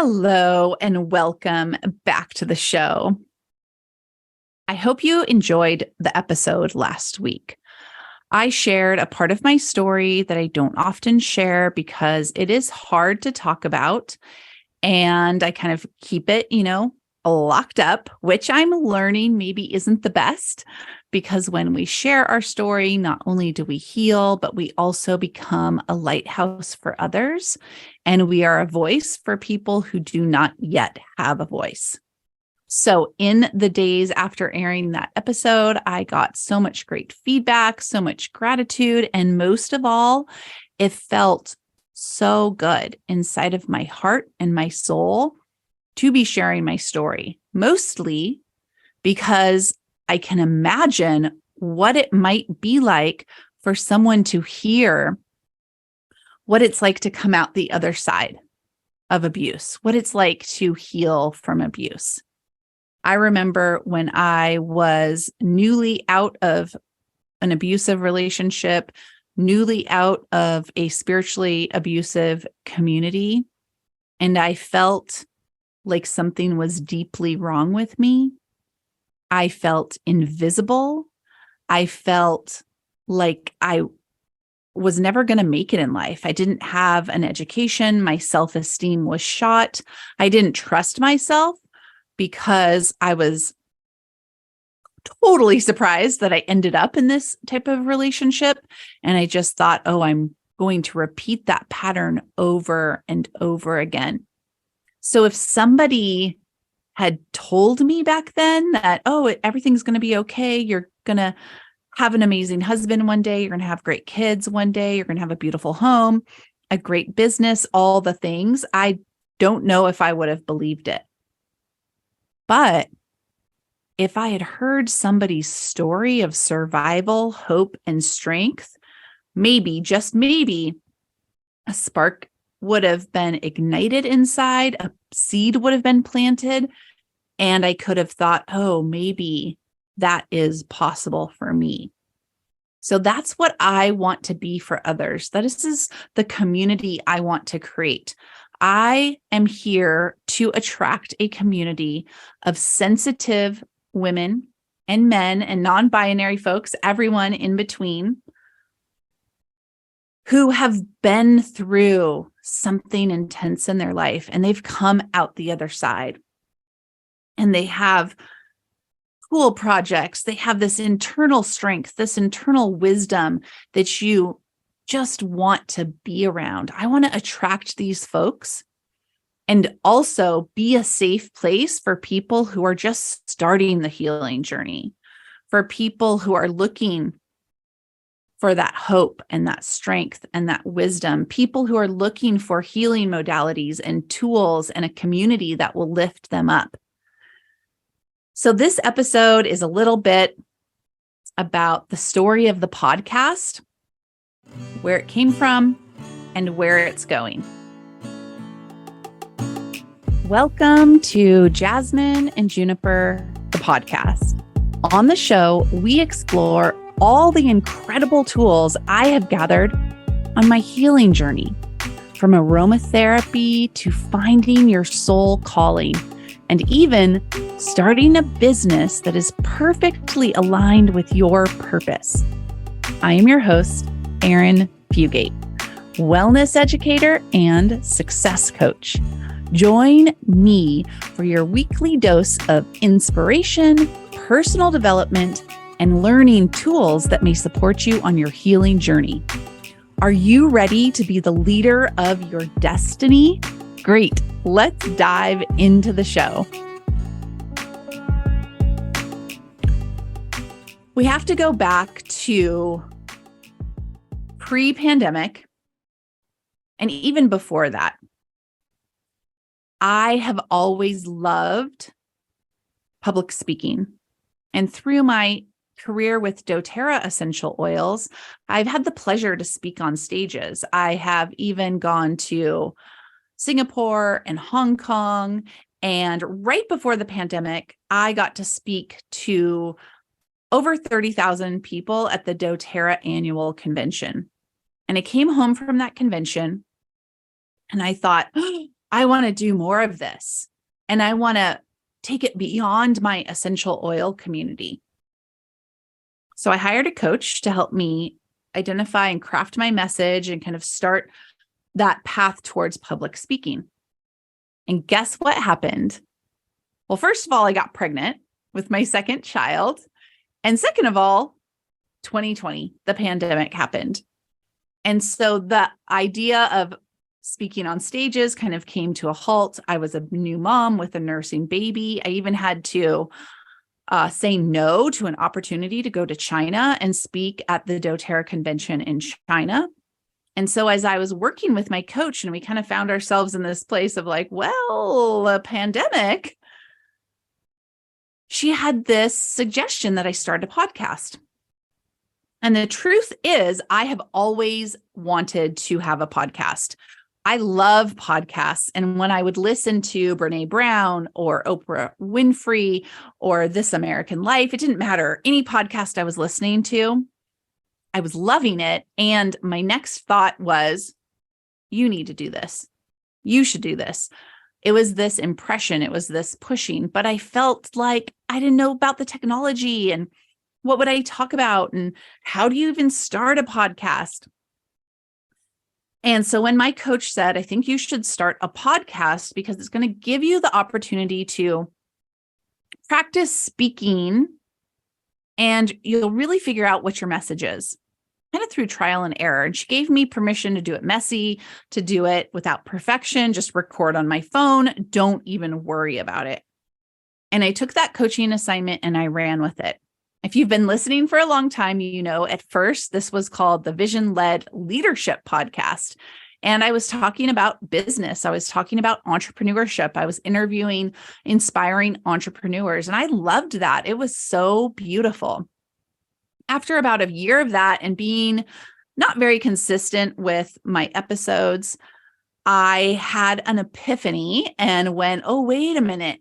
Hello and welcome back to the show. I hope you enjoyed the episode last week. I shared a part of my story that I don't often share because it is hard to talk about, and I kind of keep it, locked up, which I'm learning maybe isn't the best, because when we share our story, not only do we heal, but we also become a lighthouse for others. And we are a voice for people who do not yet have a voice. So in the days after airing that episode, I got so much great feedback, so much gratitude, and most of all, it felt so good inside of my heart and my soul to be sharing my story, mostly because I can imagine what it might be like for someone to hear what it's like to come out the other side of abuse, what it's like to heal from abuse. I remember when I was newly out of an abusive relationship, newly out of a spiritually abusive community, and I felt like something was deeply wrong with me. I felt invisible. I felt like I was never going to make it in life. I didn't have an education. My self-esteem was shot. I didn't trust myself because I was totally surprised that I ended up in this type of relationship. And I just thought, I'm going to repeat that pattern over and over again. So if somebody had told me back then that, everything's going to be okay, you're going to have an amazing husband one day, you're going to have great kids one day, you're going to have a beautiful home, a great business, all the things, I don't know if I would have believed it. But if I had heard somebody's story of survival, hope, and strength, maybe, just maybe, a spark would have been ignited inside, a seed would have been planted, and I could have thought, maybe that is possible for me. So that's what I want to be for others. This is the community I want to create. I am here to attract a community of sensitive women and men and non-binary folks, everyone in between, who have been through something intense in their life and they've come out the other side. And they have cool projects. They have this internal strength, this internal wisdom that you just want to be around. I want to attract these folks and also be a safe place for people who are just starting the healing journey, for people who are looking for that hope and that strength and that wisdom, people who are looking for healing modalities and tools and a community that will lift them up. So this episode is a little bit about the story of the podcast, where it came from, and where it's going. Welcome to Jasmine and Juniper, the podcast. On the show, we explore all the incredible tools I have gathered on my healing journey, from aromatherapy to finding your soul calling, and even starting a business that is perfectly aligned with your purpose. I am your host, Erin Fugate, wellness educator and success coach. Join me for your weekly dose of inspiration, personal development, and learning tools that may support you on your healing journey. Are you ready to be the leader of your destiny? Great. Let's dive into the show. We have to go back to pre-pandemic and even before that. I have always loved public speaking. And through my career with doTERRA essential oils, I've had the pleasure to speak on stages. I have even gone to Singapore and Hong Kong. And right before the pandemic, I got to speak to over 30,000 people at the doTERRA annual convention. And I came home from that convention and I thought, I want to do more of this. And I want to take it beyond my essential oil community. So I hired a coach to help me identify and craft my message and kind of start that path towards public speaking. And guess what happened? Well, first of all, I got pregnant with my second child. And second of all, 2020, the pandemic happened. And so the idea of speaking on stages kind of came to a halt. I was a new mom with a nursing baby. I even had to say no to an opportunity to go to China and speak at the doTERRA convention in China. And so as I was working with my coach, and we kind of found ourselves in this place of like, well, a pandemic, she had this suggestion that I start a podcast. And the truth is, I have always wanted to have a podcast. I love podcasts. And when I would listen to Brene Brown or Oprah Winfrey or This American Life, it didn't matter. Any podcast I was listening to, I was loving it. And my next thought was, you need to do this. You should do this. It was this impression. It was this pushing, but I felt like I didn't know about the technology and what would I talk about and how do you even start a podcast? And so when my coach said, I think you should start a podcast because it's going to give you the opportunity to practice speaking and you'll really figure out what your message is, kind of through trial and error. And she gave me permission to do it messy, to do it without perfection, just record on my phone. Don't even worry about it. And I took that coaching assignment and I ran with it. If you've been listening for a long time, you know, at first, this was called the Vision-Led Leadership Podcast. And I was talking about business. I was talking about entrepreneurship. I was interviewing inspiring entrepreneurs. And I loved that. It was so beautiful. After about a year of that and being not very consistent with my episodes, I had an epiphany and went, oh, wait a minute.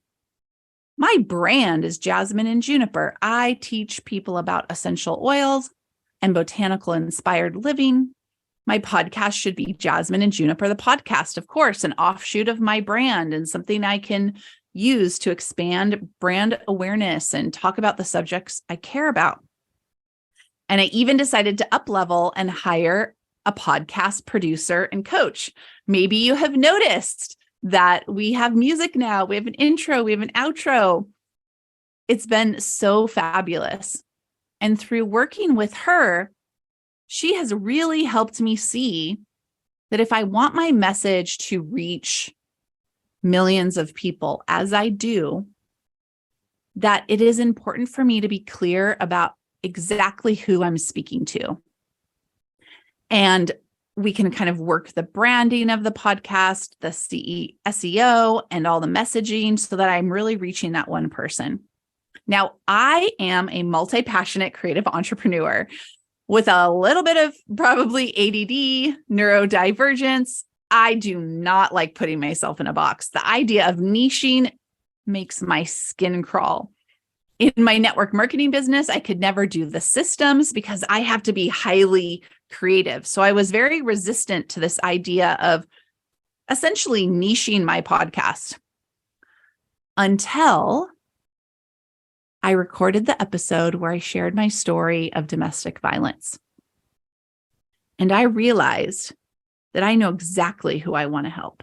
My brand is Jasmine and Juniper. I teach people about essential oils and botanical inspired living. My podcast should be Jasmine and Juniper, the podcast, of course, an offshoot of my brand and something I can use to expand brand awareness and talk about the subjects I care about. And I even decided to up-level and hire a podcast producer and coach. Maybe you have noticed that we have music now. We have an intro, we have an outro. It's been so fabulous. And through working with her, she has really helped me see that if I want my message to reach millions of people, as I do, that it is important for me to be clear about exactly who I'm speaking to. And we can kind of work the branding of the podcast, the SEO, and all the messaging so that I'm really reaching that one person. Now, I am a multi-passionate creative entrepreneur with a little bit of probably ADD, neurodivergence. I do not like putting myself in a box. The idea of niching makes my skin crawl. In my network marketing business, I could never do the systems because I have to be highly creative. So I was very resistant to this idea of essentially niching my podcast until I recorded the episode where I shared my story of domestic violence. And I realized that I know exactly who I want to help.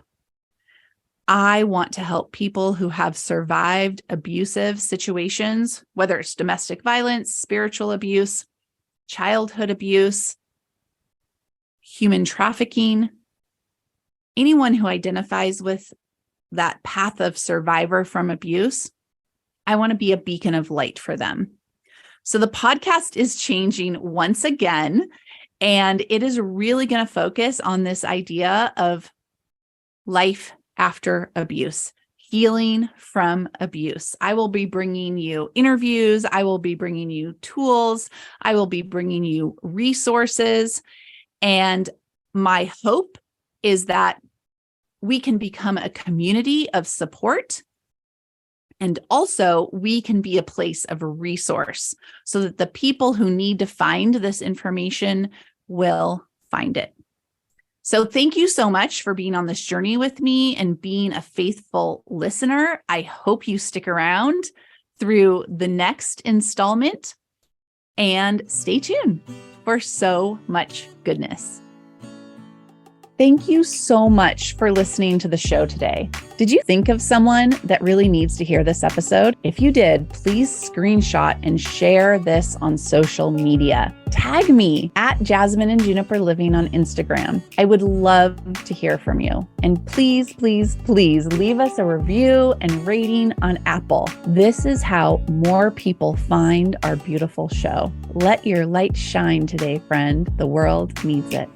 I want to help people who have survived abusive situations, whether it's domestic violence, spiritual abuse, childhood abuse, human trafficking, anyone who identifies with that path of survivor from abuse. I want to be a beacon of light for them. So the podcast is changing once again, and it is really going to focus on this idea of life after abuse, healing from abuse. I will be bringing you interviews. I will be bringing you tools. I will be bringing you resources. And my hope is that we can become a community of support. And also we can be a place of a resource so that the people who need to find this information will find it. So thank you so much for being on this journey with me and being a faithful listener. I hope you stick around through the next installment and stay tuned for so much goodness. Thank you so much for listening to the show today. Did you think of someone that really needs to hear this episode? If you did, please screenshot and share this on social media. Tag me at Jasmine and Juniper Living on Instagram. I would love to hear from you. And please, please, please leave us a review and rating on Apple. This is how more people find our beautiful show. Let your light shine today, friend. The world needs it.